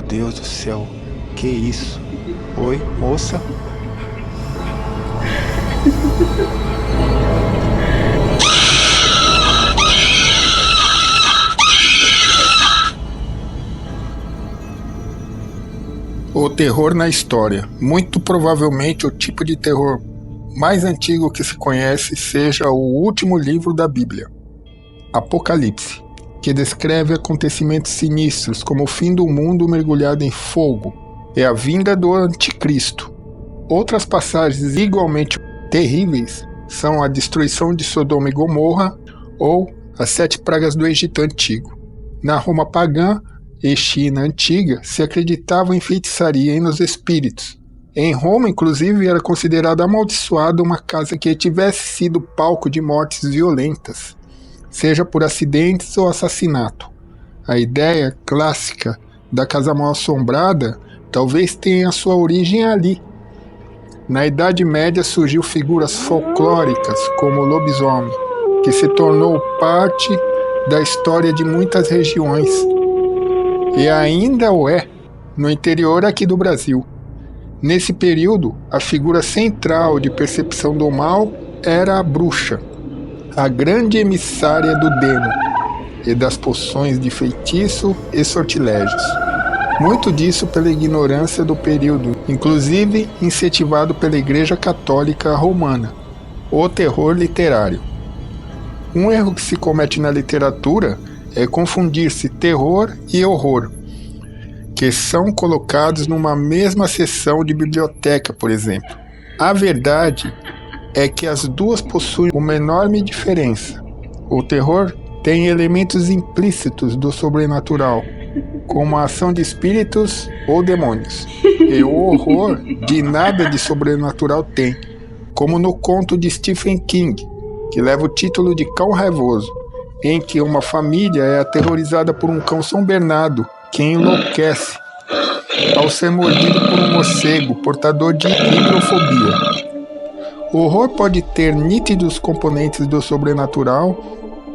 Deus do céu, que isso? Oi, moça? O terror na história. Muito provavelmente o tipo de terror mais antigo que se conhece seja o último livro da Bíblia, Apocalipse, que descreve acontecimentos sinistros como o fim do mundo mergulhado em fogo e a vinda do anticristo. Outras passagens igualmente terríveis são a destruição de Sodoma e Gomorra ou as 7 pragas do Egito Antigo. Na Roma pagã e China antiga se acreditava em feitiçaria e nos espíritos. Em Roma, inclusive, era considerada amaldiçoada uma casa que tivesse sido palco de mortes violentas, seja por acidentes ou assassinato. A ideia clássica da casa mal assombrada talvez tenha sua origem ali. Na Idade Média surgiu figuras folclóricas como o lobisomem, que se tornou parte da história de muitas regiões, e ainda o é no interior aqui do Brasil. Nesse período, a figura central de percepção do mal era a bruxa, a grande emissária do demo e das poções de feitiço e sortilégios. Muito disso pela ignorância do período, inclusive incentivado pela Igreja Católica Romana, o terror literário. Um erro que se comete na literatura é confundir-se terror e horror, que são colocados numa mesma seção de biblioteca, por exemplo. A verdade é que as duas possuem uma enorme diferença. O terror tem elementos implícitos do sobrenatural, como a ação de espíritos ou demônios. E o horror de nada de sobrenatural tem, como no conto de Stephen King, que leva o título de Cão Raivoso, em que uma família é aterrorizada por um cão São Bernardo que enlouquece ao ser mordido por um morcego portador de higrofobia. O horror pode ter nítidos componentes do sobrenatural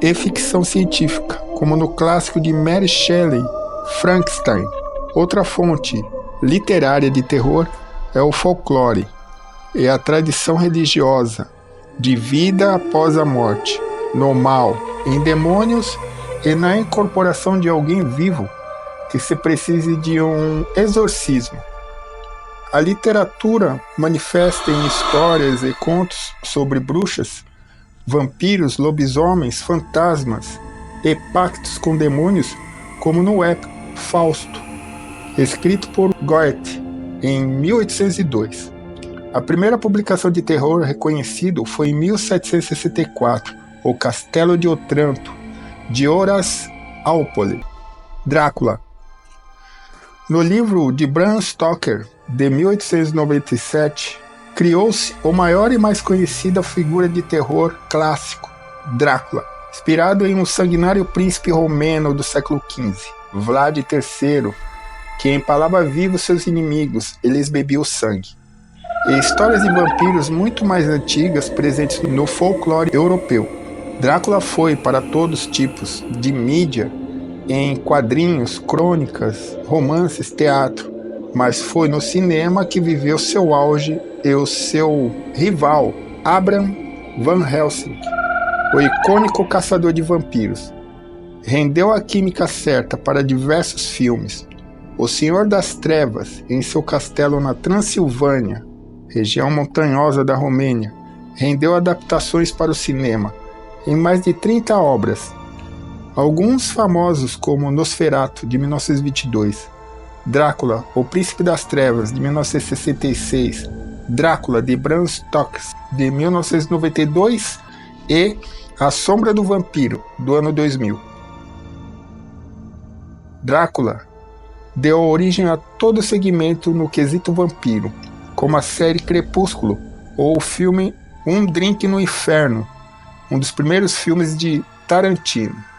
e ficção científica, como no clássico de Mary Shelley, Frankenstein. Outra fonte literária de terror é o folclore e a tradição religiosa de vida após a morte, no mal, em demônios e na incorporação de alguém vivo que se precise de um exorcismo. A literatura manifesta em histórias e contos sobre bruxas, vampiros, lobisomens, fantasmas e pactos com demônios, como no épico Fausto, escrito por Goethe em 1802. A primeira publicação de terror reconhecido foi em 1764, O Castelo de Otranto, de Horace Walpole. Drácula. No livro de Bram Stoker, de 1897, criou-se o maior e mais conhecida figura de terror clássico, Drácula, inspirado em um sanguinário príncipe romeno do século XV, Vlad III, que empalava vivos seus inimigos e lhes bebia o sangue. E histórias de vampiros muito mais antigas presentes no folclore europeu. Drácula foi para todos os tipos de mídia, em quadrinhos, crônicas, romances, teatro, mas foi no cinema que viveu seu auge e o seu rival, Abraham Van Helsing, o icônico caçador de vampiros. Rendeu a química certa para diversos filmes. O Senhor das Trevas, em seu castelo na Transilvânia, região montanhosa da Romênia, rendeu adaptações para o cinema, em mais de 30 obras. Alguns famosos como Nosferatu, de 1922, Drácula, O Príncipe das Trevas, de 1966, Drácula, de Bram Stoker, de 1992 e A Sombra do Vampiro, do ano 2000. Drácula deu origem a todo segmento no quesito vampiro, como a série Crepúsculo ou o filme Um Drink no Inferno, um dos primeiros filmes de Tarantino.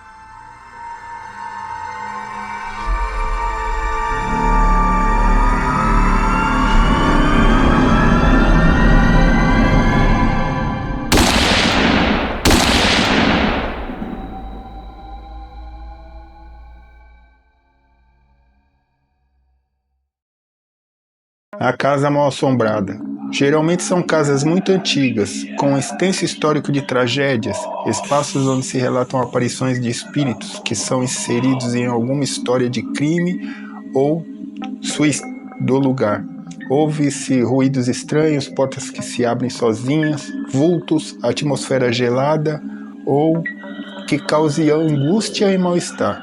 A casa mal-assombrada. Geralmente são casas muito antigas, com um extenso histórico de tragédias, espaços onde se relatam aparições de espíritos que são inseridos em alguma história de crime ou suicídio do lugar. Ouve-se ruídos estranhos, portas que se abrem sozinhas, vultos, atmosfera gelada ou que cause angústia e mal-estar.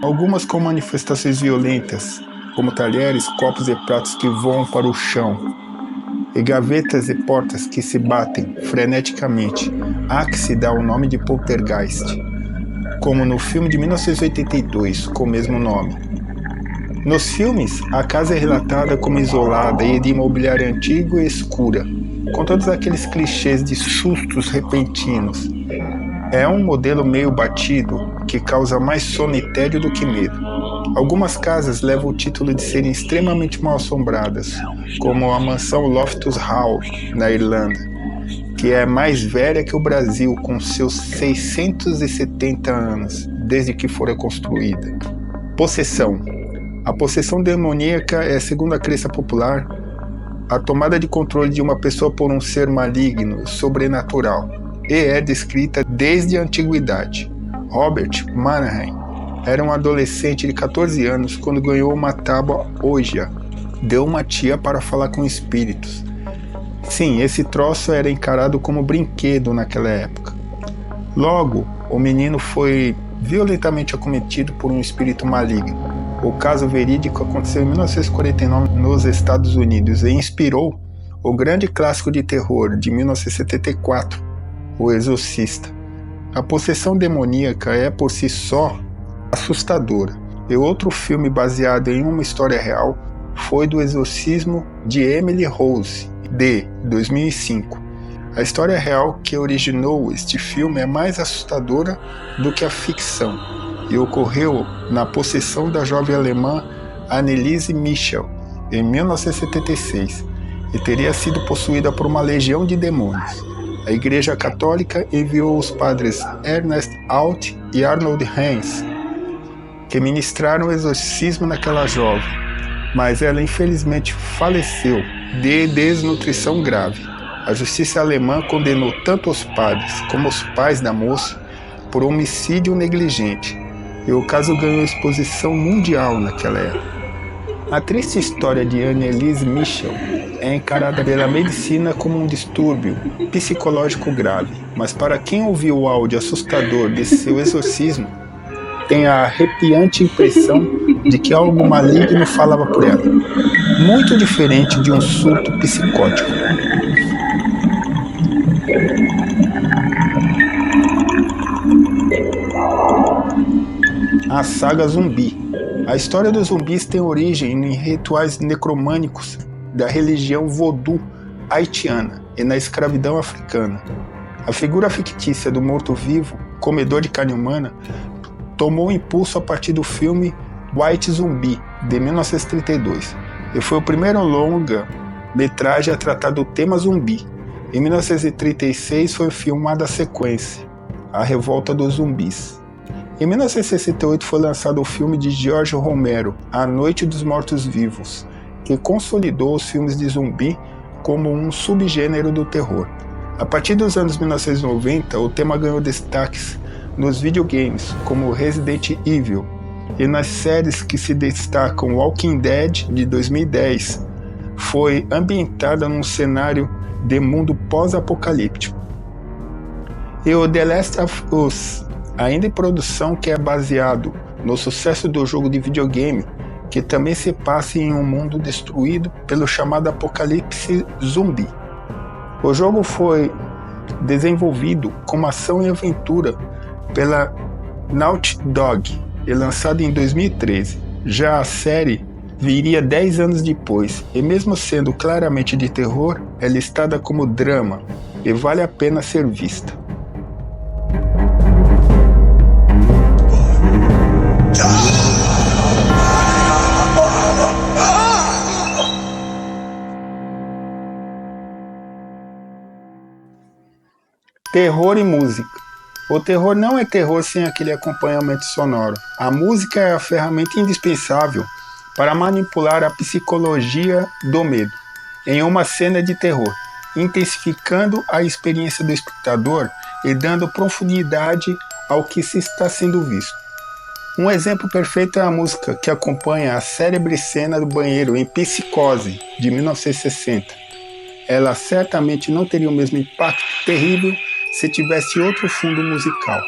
Algumas com manifestações violentas, como talheres, copos e pratos que voam para o chão, e gavetas e portas que se batem freneticamente. Há que se dá o nome de poltergeist, como no filme de 1982 com o mesmo nome. Nos filmes, a casa é relatada como isolada e de imobiliário antigo e escura, com todos aqueles clichês de sustos repentinos. É um modelo meio batido que causa mais sono e tédio do que medo. Algumas casas levam o título de serem extremamente mal assombradas, como a mansão Loftus Hall, na Irlanda, que é mais velha que o Brasil, com seus 670 anos, desde que fora construída. Possessão. A possessão demoníaca é, segundo a crença popular, a tomada de controle de uma pessoa por um ser maligno, sobrenatural, e é descrita desde a antiguidade. Robert Mannheim era um adolescente de 14 anos quando ganhou uma tábua Ouija. Deu uma tia para falar com espíritos. Sim, esse troço era encarado como brinquedo naquela época. Logo, o menino foi violentamente acometido por um espírito maligno. O caso verídico aconteceu em 1949 nos Estados Unidos e inspirou o grande clássico de terror de 1974, O Exorcista. A possessão demoníaca é por si só assustadora, e outro filme baseado em uma história real foi do Exorcismo de Emily Rose, de 2005. A história real que originou este filme é mais assustadora do que a ficção, e ocorreu na possessão da jovem alemã Anneliese Michel, em 1976, e teria sido possuída por uma legião de demônios. A Igreja Católica enviou os padres Ernest Alt e Arnold Heinz, que ministraram o exorcismo naquela jovem, mas ela infelizmente faleceu de desnutrição grave. A justiça alemã condenou tanto os padres como os pais da moça por homicídio negligente, e o caso ganhou exposição mundial naquela época. A triste história de Anneliese Michel é encarada pela medicina como um distúrbio psicológico grave, mas para quem ouviu o áudio assustador de seu exorcismo, tem a arrepiante impressão de que algo maligno falava por ela, muito diferente de um surto psicótico. A saga Zumbi. A história dos zumbis tem origem em rituais necromânicos da religião Vodou haitiana e na escravidão africana. A figura fictícia do morto-vivo, comedor de carne humana, tomou impulso a partir do filme White Zombie, de 1932, e foi o primeiro longa-metragem a tratar do tema zumbi. Em 1936 foi filmada a sequência, A Revolta dos Zumbis. Em 1968 foi lançado o filme de George Romero, A Noite dos Mortos-Vivos, que consolidou os filmes de zumbi como um subgênero do terror. A partir dos anos 1990, o tema ganhou destaques nos videogames, como Resident Evil, e nas séries que se destacam Walking Dead, de 2010, foi ambientada num cenário de mundo pós-apocalíptico. E o The Last of Us, ainda em produção, que é baseado no sucesso do jogo de videogame, que também se passa em um mundo destruído pelo chamado apocalipse zumbi. O jogo foi desenvolvido como ação e aventura pela Naughty Dog e lançado em 2013. Já a série viria 10 anos depois, e mesmo sendo claramente de terror, é listada como drama e vale a pena ser vista. Terror e música. O terror não é terror sem aquele acompanhamento sonoro. A música é a ferramenta indispensável para manipular a psicologia do medo em uma cena de terror, intensificando a experiência do espectador e dando profundidade ao que se está sendo visto. Um exemplo perfeito é a música que acompanha a célebre cena do banheiro em Psicose, de 1960. Ela certamente não teria o mesmo impacto terrível se tivesse outro fundo musical.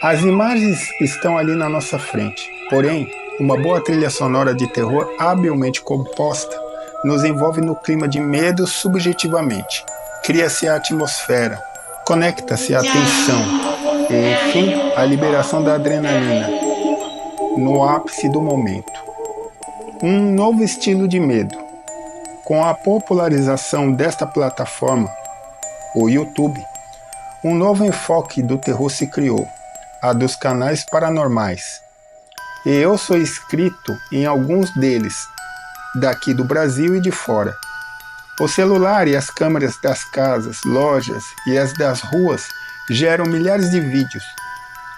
As imagens estão ali na nossa frente, porém, uma boa trilha sonora de terror habilmente composta nos envolve no clima de medo subjetivamente. Cria-se a atmosfera, conecta-se a tensão e, enfim, a liberação da adrenalina no ápice do momento. Um novo estilo de medo. Com a popularização desta plataforma, o YouTube, um novo enfoque do terror se criou, a dos canais paranormais. E eu sou inscrito em alguns deles, daqui do Brasil e de fora. O celular e as câmeras das casas, lojas e as das ruas geram milhares de vídeos.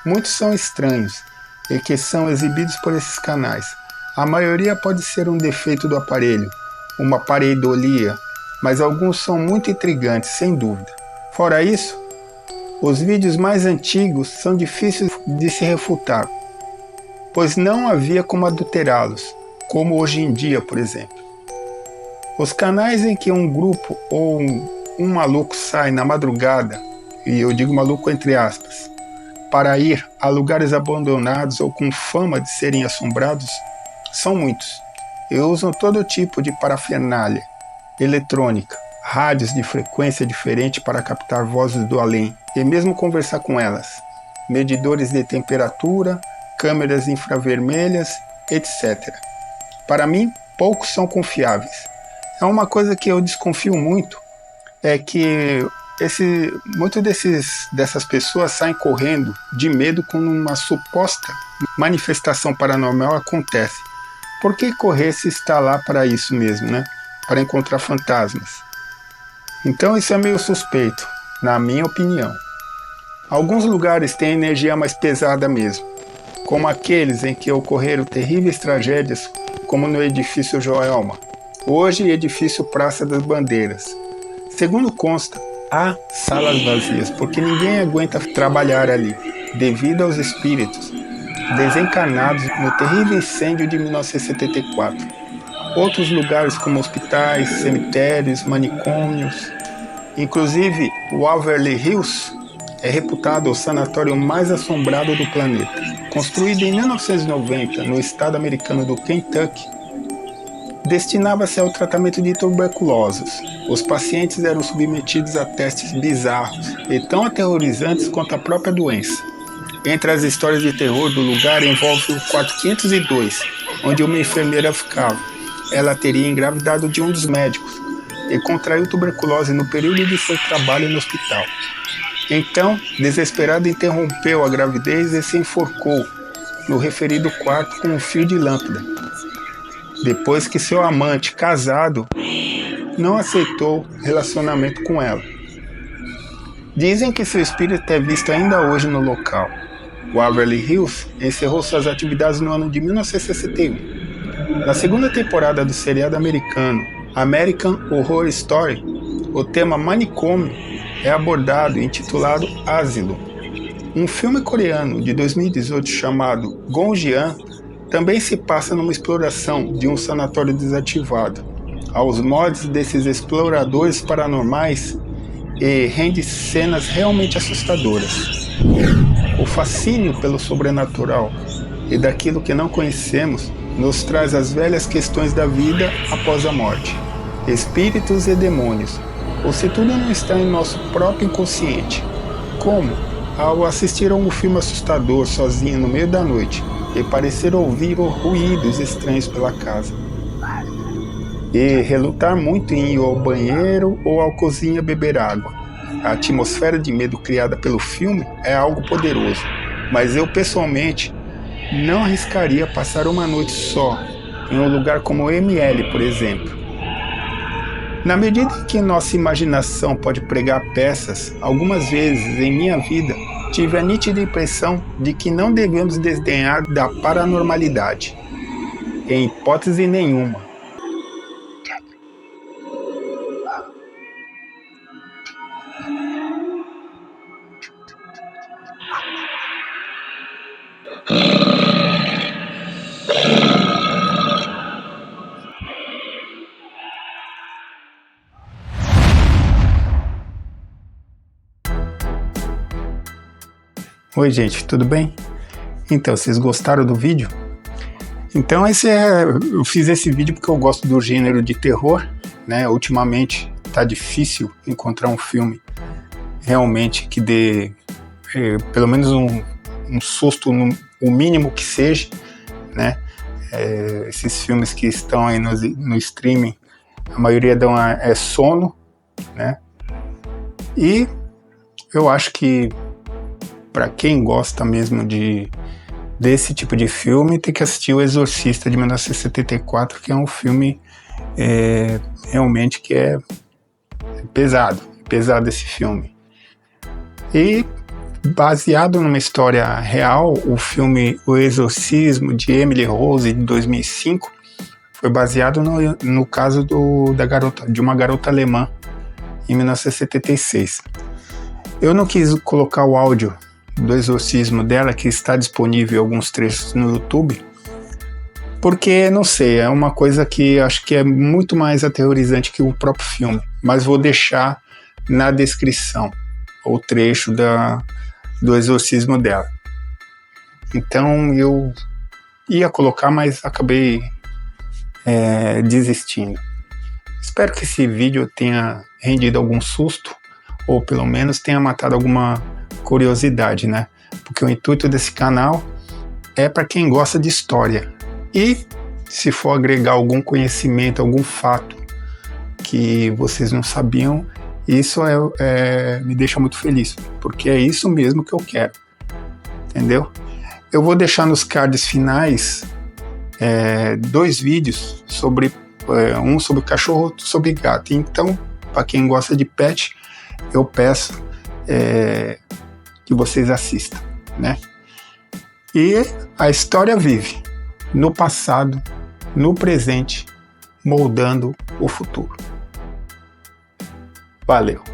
Muitos são estranhos e que são exibidos por esses canais. A maioria pode ser um defeito do aparelho, uma pareidolia, mas alguns são muito intrigantes, sem dúvida. Fora isso, os vídeos mais antigos são difíceis de se refutar, pois não havia como adulterá-los, como hoje em dia, por exemplo. Os canais em que um grupo ou um maluco sai na madrugada, e eu digo maluco entre aspas, para ir a lugares abandonados ou com fama de serem assombrados, são muitos, e usam todo tipo de parafernália eletrônica, rádios de frequência diferente para captar vozes do além e mesmo conversar com elas, medidores de temperatura, câmeras infravermelhas, etc. Para mim, poucos são confiáveis. É uma coisa que eu desconfio muito, é que dessas pessoas saem correndo de medo quando uma suposta manifestação paranormal acontece. Por que correr se está lá para isso mesmo, né? Para encontrar fantasmas? Então isso é meio suspeito, na minha opinião. Alguns lugares têm energia mais pesada mesmo, como aqueles em que ocorreram terríveis tragédias, como no edifício Joelma, hoje edifício Praça das Bandeiras. Segundo consta, há salas vazias, porque ninguém aguenta trabalhar ali, devido aos espíritos desencarnados no terrível incêndio de 1974. Outros lugares como hospitais, cemitérios, manicômios, inclusive o Waverly Hills é reputado o sanatório mais assombrado do planeta. Construído em 1990 no estado americano do Kentucky, destinava-se ao tratamento de tuberculosos. Os pacientes eram submetidos a testes bizarros e tão aterrorizantes quanto a própria doença. Entre as histórias de terror do lugar envolve o quarto 502, onde uma enfermeira ficava. Ela teria engravidado de um dos médicos e contraiu tuberculose no período de seu trabalho no hospital. Então, desesperada, interrompeu a gravidez e se enforcou no referido quarto com um fio de lâmpada, depois que seu amante, casado, não aceitou relacionamento com ela. Dizem que seu espírito é visto ainda hoje no local. Waverly Hills encerrou suas atividades no ano de 1961. Na segunda temporada do seriado americano American Horror Story, o tema manicômio é abordado e intitulado Asilo. Um filme coreano de 2018 chamado Gonjiam também se passa numa exploração de um sanatório desativado, aos mods desses exploradores paranormais, e rende cenas realmente assustadoras. O fascínio pelo sobrenatural e daquilo que não conhecemos nos traz as velhas questões da vida após a morte, espíritos e demônios, ou se tudo não está em nosso próprio inconsciente, como ao assistir a um filme assustador sozinho no meio da noite e parecer ouvir ruídos estranhos pela casa, e relutar muito em ir ao banheiro ou à cozinha beber água. A atmosfera de medo criada pelo filme é algo poderoso, mas eu pessoalmente não arriscaria passar uma noite só em um lugar como o ML, por exemplo. Na medida em que nossa imaginação pode pregar peças, algumas vezes em minha vida tive a nítida impressão de que não devemos desdenhar da paranormalidade, em hipótese nenhuma. Oi gente, tudo bem? Então, vocês gostaram do vídeo? Então eu fiz esse vídeo porque eu gosto do gênero de terror, né? Ultimamente tá difícil encontrar um filme realmente que dê pelo menos um susto, o mínimo que seja, né? Esses filmes que estão aí no streaming, a maioria dão sono, né? E eu acho que para quem gosta mesmo desse tipo de filme, tem que assistir O Exorcista de 1974, que é um filme realmente que é pesado esse filme. E baseado numa história real, o filme O Exorcismo de Emily Rose, de 2005, foi baseado no caso de uma garota alemã, em 1976. Eu não quis colocar o áudio do exorcismo dela, que está disponível alguns trechos no YouTube, porque, não sei, é uma coisa que acho que é muito mais aterrorizante que o próprio filme, mas vou deixar na descrição o trecho do exorcismo dela. Então eu ia colocar, mas acabei desistindo. Espero que esse vídeo tenha rendido algum susto, ou pelo menos tenha matado alguma curiosidade, né? Porque o intuito desse canal é para quem gosta de história. E se for agregar algum conhecimento, algum fato que vocês não sabiam, isso me deixa muito feliz, porque é isso mesmo que eu quero, entendeu? Eu vou deixar nos cards finais 2 vídeos sobre um sobre cachorro, outro sobre gato. Então, para quem gosta de pet, eu peço que vocês assistam, né? E a história vive no passado, no presente, moldando o futuro. Valeu!